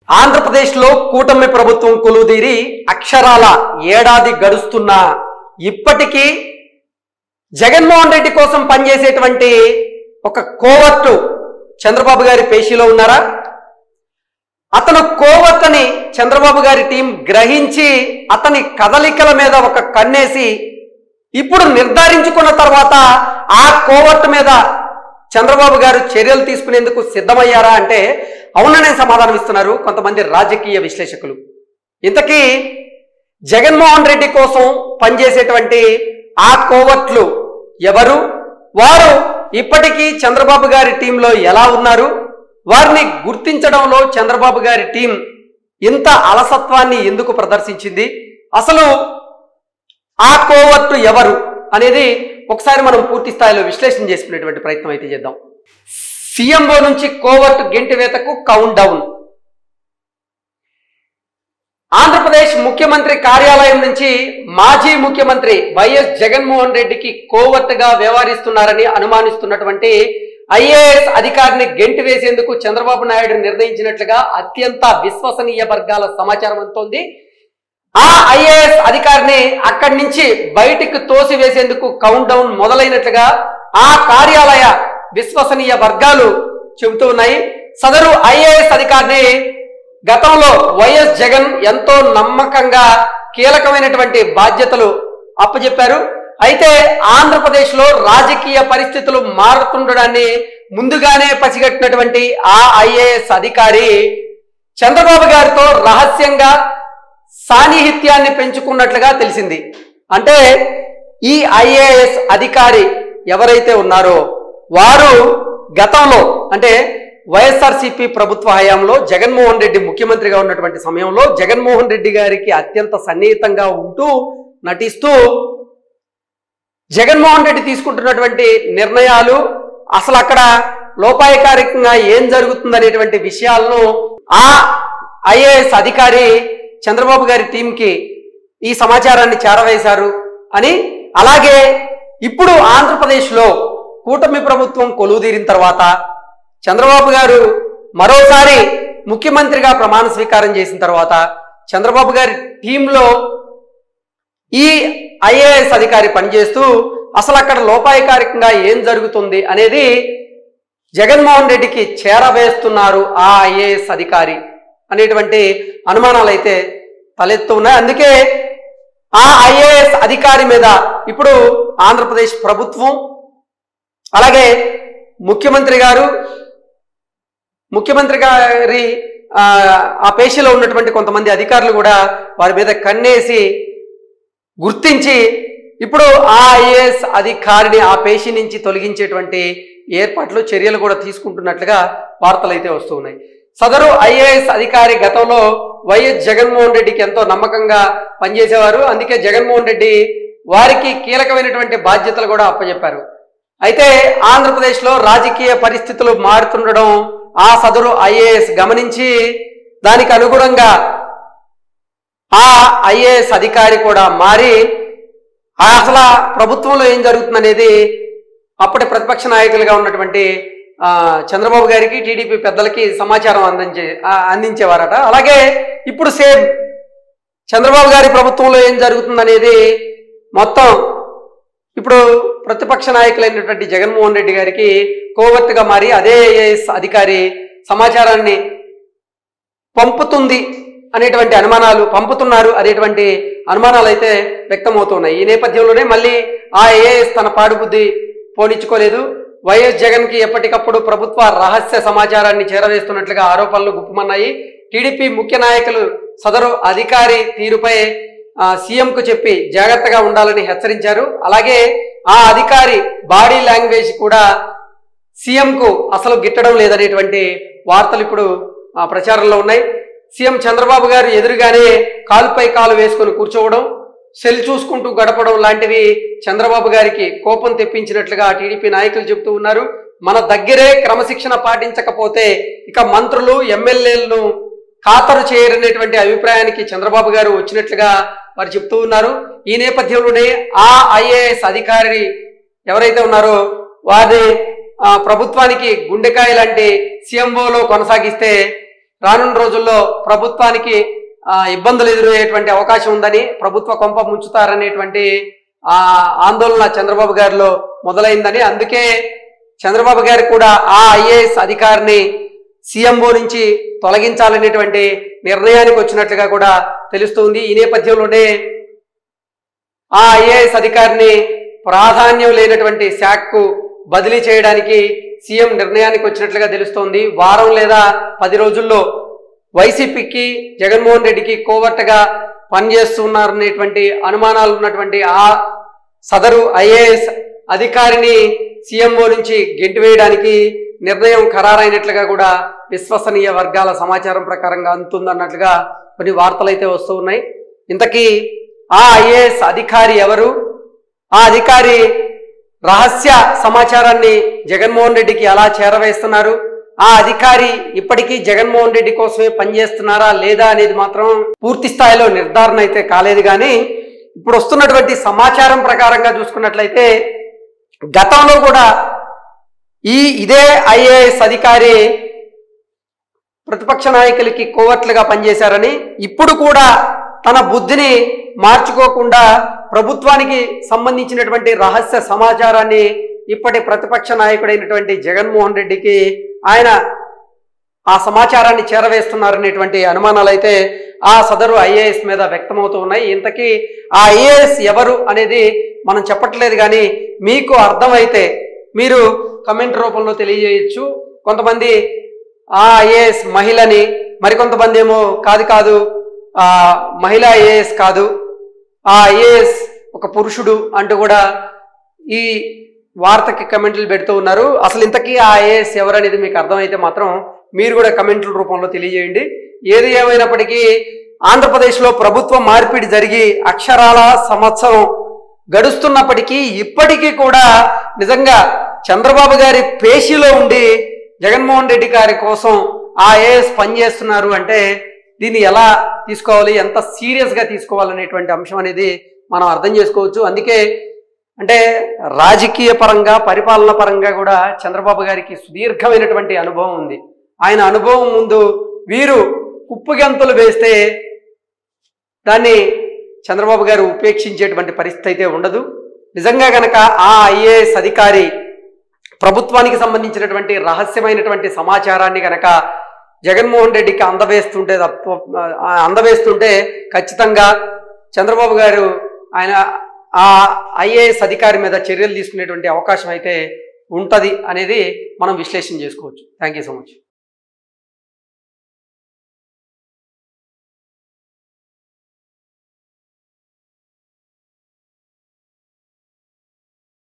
ఆంధ్రప్రదేశ్లో కూటమి ప్రభుత్వం కొలువుదీరి అక్షరాల ఏడాది గడుస్తున్నా ఇప్పటికీ జగన్మోహన్ రెడ్డి కోసం పనిచేసేటువంటి ఒక కోవర్టు చంద్రబాబు గారి పేషీలో ఉన్నారా? అతను కోవర్టని చంద్రబాబు గారి టీం గ్రహించి అతని కదలికల మీద ఒక కన్నేసి ఇప్పుడు నిర్ధారించుకున్న తర్వాత ఆ కోవర్ట్ మీద చంద్రబాబు గారు చర్యలు తీసుకునేందుకు సిద్ధమయ్యారా అంటే అవుననే సమాధానం ఇస్తున్నారు కొంతమంది రాజకీయ విశ్లేషకులు. ఇంతకీ జగన్మోహన్ రెడ్డి కోసం పనిచేసేటువంటి ఆ కోవర్ట్లు ఎవరు? వారు ఇప్పటికీ చంద్రబాబు గారి టీంలో ఎలా ఉన్నారు? వారిని గుర్తించడంలో చంద్రబాబు గారి టీం ఇంత అలసత్వాన్ని ఎందుకు ప్రదర్శించింది? అసలు ఆ కోవర్టు ఎవరు అనేది ఒకసారి మనం పూర్తి స్థాయిలో విశ్లేషణ చేసుకునేటువంటి ప్రయత్నం అయితే చేద్దాం. సీఎంఓ నుంచి కోవర్టు గెంటివేతకు కౌంట్ డౌన్. ఆంధ్రప్రదేశ్ ముఖ్యమంత్రి కార్యాలయం నుంచి మాజీ ముఖ్యమంత్రి వైఎస్ జగన్మోహన్ రెడ్డికి కోవర్టుగా వ్యవహరిస్తున్నారని అనుమానిస్తున్నటువంటి ఐఏఎస్ అధికారిని గెంటి వేసేందుకు చంద్రబాబు నాయుడు నిర్ణయించినట్లుగా అత్యంత విశ్వసనీయ వర్గాల సమాచారం అందుతోంది. ఆ ఐఏఎస్ అధికారిని అక్కడి నుంచి బయటికి తోసివేసేందుకు కౌంట్ డౌన్ మొదలైనట్లుగా ఆ కార్యాలయ విశ్వసనీయ వర్గాలు చెబుతూ ఉన్నాయి. సదరు ఐఏఎస్ అధికారిని గతంలో వైఎస్ జగన్ ఎంతో నమ్మకంగా కీలకమైనటువంటి బాధ్యతలు అప్పచెప్పారు. అయితే ఆంధ్రప్రదేశ్లో రాజకీయ పరిస్థితులు మారుతుండడాన్ని ముందుగానే పసిగట్టినటువంటి ఆ ఐఏఎస్ అధికారి చంద్రబాబు గారితో రహస్యంగా సాన్నిహిత్యాన్ని పెంచుకున్నట్లుగా తెలిసింది. అంటే ఈ ఐఏఎస్ అధికారి ఎవరైతే ఉన్నారో వారు గతంలో అంటే వైఎస్ఆర్సీపీ ప్రభుత్వ హయాంలో జగన్మోహన్ రెడ్డి ముఖ్యమంత్రిగా ఉన్నటువంటి సమయంలో జగన్మోహన్ రెడ్డి గారికి అత్యంత సన్నిహితంగా ఉంటూ నటిస్తూ జగన్మోహన్ రెడ్డి తీసుకుంటున్నటువంటి నిర్ణయాలు అసలు అక్కడ లోపాయకారికంగా ఏం జరుగుతుందనేటువంటి విషయాలను ఆ ఐఏఎస్ అధికారి చంద్రబాబు గారి టీంకి ఈ సమాచారాన్ని చేరవేశారు అని, అలాగే ఇప్పుడు ఆంధ్రప్రదేశ్లో కూటమి ప్రభుత్వం కొలువుదీరిన తర్వాత చంద్రబాబు గారు మరోసారి ముఖ్యమంత్రిగా ప్రమాణ స్వీకారం చేసిన తర్వాత చంద్రబాబు గారి టీంలో ఈ ఐఏఎస్ అధికారి పనిచేస్తూ అసలు అక్కడ లోపాయకారికంగా ఏం జరుగుతుంది అనేది జగన్మోహన్ రెడ్డికి చేరవేస్తున్నారు ఆ ఐఏఎస్ అధికారి అనేటువంటి అనుమానాలు అయితే తలెత్తు ఉన్నాయి. అందుకే ఆ ఐఏఎస్ అధికారి మీద ఇప్పుడు ఆంధ్రప్రదేశ్ ప్రభుత్వం అలాగే ముఖ్యమంత్రి గారి ఆ పేషీలో ఉన్నటువంటి కొంతమంది అధికారులు కూడా వారి మీద కన్నేసి గుర్తించి ఇప్పుడు ఆ ఐఏఎస్ అధికారిని ఆ పేషీ నుంచి తొలగించేటువంటి ఏర్పాట్లు చర్యలు కూడా తీసుకుంటున్నట్లుగా వార్తలు అయితే వస్తూ ఉన్నాయి. సదరు ఐఏఎస్ అధికారి గతంలో వైఎస్ జగన్మోహన్ రెడ్డికి ఎంతో నమ్మకంగా పనిచేసేవారు. అందుకే జగన్మోహన్ రెడ్డి వారికి కీలకమైనటువంటి బాధ్యతలు కూడా అప్పచెప్పారు. అయితే ఆంధ్రప్రదేశ్లో రాజకీయ పరిస్థితులు మారుతుండడం ఆ సదరు ఐఏఎస్ గమనించి దానికి అనుగుణంగా ఆ ఐఏఎస్ అధికారి కూడా మారి అసలు ప్రభుత్వంలో ఏం జరుగుతుందనేది అప్పటి ప్రతిపక్ష నాయకులుగా ఉన్నటువంటి చంద్రబాబు గారికి టీడీపీ పెద్దలకి సమాచారం అందించేవారట. అలాగే ఇప్పుడు సేమ్ చంద్రబాబు గారి ప్రభుత్వంలో ఏం జరుగుతుందనేది మొత్తం ఇప్పుడు ప్రతిపక్ష నాయకులైనటువంటి జగన్మోహన్ రెడ్డి గారికి కోవర్టుగా మారి అదే ఐఏఎస్ అధికారి సమాచారాన్ని పంపుతున్నారు అనేటువంటి అనుమానాలు అయితే వ్యక్తమవుతున్నాయి. ఈ నేపథ్యంలోనే మళ్ళీ ఆ ఐఏఎస్ తన పాడుబుద్ధి పోనిచ్చుకోలేదు. వైఎస్ జగన్కి ఎప్పటికప్పుడు ప్రభుత్వ రహస్య సమాచారాన్ని చేరవేస్తున్నట్లుగా ఆరోపణలు గుప్పమన్నాయి. టీడీపీ ముఖ్య నాయకులు సదరు అధికారి తీరుపై సీఎంకు చెప్పి జాగ్రత్తగా ఉండాలని హెచ్చరించారు. అలాగే ఆ అధికారి బాడీ లాంగ్వేజ్ కూడా సీఎంకు అసలు గిట్టడం లేదనేటువంటి వార్తలు ఇప్పుడు ప్రచారంలో ఉన్నాయి. సీఎం చంద్రబాబు గారు ఎదురుగానే కాలుపై కాలు వేసుకొని కూర్చోవడం, సెల్ చూసుకుంటూ గడపడం లాంటివి చంద్రబాబు గారికి కోపం తెప్పించినట్లుగా టీడీపీ నాయకులు చెబుతూ ఉన్నారు. మన దగ్గరే క్రమశిక్షణ పాటించకపోతే ఇక మంత్రులు ఎమ్మెల్యేలను ఖాతరు చేయరనేటువంటి అభిప్రాయానికి చంద్రబాబు గారు వచ్చినట్లుగా వారు చెప్తూ ఉన్నారు. ఈ నేపథ్యంలోనే ఆ ఐఏఎస్ అధికారి ఎవరైతే ఉన్నారో వారి ప్రభుత్వానికి గుండెకాయ లాంటి సీఎంఓలో కొనసాగిస్తే రానున్న రోజుల్లో ప్రభుత్వానికి ఇబ్బందులు ఎదురయ్యేటువంటి అవకాశం ఉందని, ప్రభుత్వ కొంప ముంచుతారనేటువంటి ఆందోళన చంద్రబాబు గారిలో మొదలైందని, అందుకే చంద్రబాబు గారు కూడా ఆ ఐఏఎస్ అధికారిని సీఎంఓ నుంచి తొలగించాలనేటువంటి నిర్ణయానికి వచ్చినట్లుగా కూడా తెలుస్తుంది. ఈ నేపథ్యంలోనే ఆ ఐఏఎస్ అధికారిని ప్రాధాన్యం లేనటువంటి శాఖకు బదిలీ చేయడానికి సీఎం నిర్ణయానికి వచ్చినట్లుగా తెలుస్తోంది. వారం లేదా 10 రోజుల్లో వైసీపీకి జగన్మోహన్ రెడ్డికి కోవర్టుగా పనిచేస్తున్నారనేటువంటి అనుమానాలు ఉన్నటువంటి ఆ సదరు ఐఏఎస్ అధికారిని సీఎంఓ నుంచి గెంటివేయడానికి నిర్ణయం ఖరారైనట్లుగా కూడా విశ్వసనీయ వర్గాల సమాచారం ప్రకారంగా అందుతుందన్నట్లుగా కొన్ని వార్తలు అయితే వస్తూ ఉన్నాయి. ఇంతకీ ఆ ఐఏఎస్ అధికారి ఎవరు? ఆ అధికారి రహస్య సమాచారాన్ని జగన్మోహన్ రెడ్డికి ఎలా చేరవేస్తున్నారు? ఆ అధికారి ఇప్పటికీ జగన్మోహన్ రెడ్డి కోసమే పనిచేస్తున్నారా లేదా అనేది మాత్రం పూర్తి స్థాయిలో నిర్ధారణ అయితే కాలేదు. కానీ ఇప్పుడు వస్తున్నటువంటి సమాచారం ప్రకారంగా చూసుకున్నట్లయితే గతంలో కూడా ఇదే ఐఏఎస్ అధికారి ప్రతిపక్ష నాయకులకి కోవర్ట్లుగా పనిచేశారని, ఇప్పుడు కూడా తన బుద్ధిని మార్చుకోకుండా ప్రభుత్వానికి సంబంధించినటువంటి రహస్య సమాచారాన్ని ఇప్పటి ప్రతిపక్ష నాయకుడైనటువంటి జగన్మోహన్ రెడ్డికి ఆయన ఆ సమాచారాన్ని చేరవేస్తున్నారనేటువంటి అనుమానాలు అయితే ఆ సదరు ఐఏఎస్ మీద వ్యక్తమవుతూ ఉన్నాయి. ఇంతకీ ఆ ఐఏఎస్ ఎవరు అనేది మనం చెప్పట్లేదు, కానీ మీకు అర్థమైతే మీరు కమెంట్ రూపంలో తెలియజేయచ్చు. కొంతమంది ఆ ఐఏఎస్ మహిళని, మరికొంతమంది ఏమో కాదు మహిళా ఐఏఎస్ కాదు, ఆ ఐఏఎస్ ఒక పురుషుడు అంటూ కూడా ఈ వార్తకి కమెంట్లు పెడుతూ ఉన్నారు. అసలు ఇంతకీ ఆ ఐఏఎస్ ఎవరనేది మీకు అర్థమైతే మాత్రం మీరు కూడా కమెంట్ల రూపంలో తెలియజేయండి. ఏది ఏమైనప్పటికీ ఆంధ్రప్రదేశ్లో ప్రభుత్వ మార్పిడి జరిగి అక్షరాల సంవత్సరం గడుస్తున్నప్పటికీ ఇప్పటికీ కూడా నిజంగా చంద్రబాబు గారి పేషీలో ఉండి జగన్మోహన్ రెడ్డి గారి కోసం ఆ ఐఏఎస్ పనిచేస్తున్నారు అంటే దీన్ని ఎలా తీసుకోవాలి, ఎంత సీరియస్గా తీసుకోవాలనేటువంటి అంశం అనేది మనం అర్థం చేసుకోవచ్చు. అందుకే అంటే రాజకీయ పరంగా, పరిపాలన పరంగా కూడా చంద్రబాబు గారికి సుదీర్ఘమైనటువంటి అనుభవం ఉంది. ఆయన అనుభవం ముందు వీరు కుప్పగంతులు వేస్తే దాన్ని చంద్రబాబు గారు ఉపేక్షించేటువంటి పరిస్థితి అయితే ఉండదు. నిజంగా కనుక ఆ ఐఏఎస్ అధికారి ప్రభుత్వానికి సంబంధించినటువంటి రహస్యమైనటువంటి సమాచారాన్ని కనుక జగన్మోహన్ రెడ్డికి అందవేస్తుంటే ఖచ్చితంగా చంద్రబాబు గారు ఆయన ఆ ఐఏఎస్ అధికారి మీద చర్యలు తీసుకునేటువంటి అవకాశం అయితే ఉంటుంది అనేది మనం విశ్లేషణ చేసుకోవచ్చు. Thank you so much.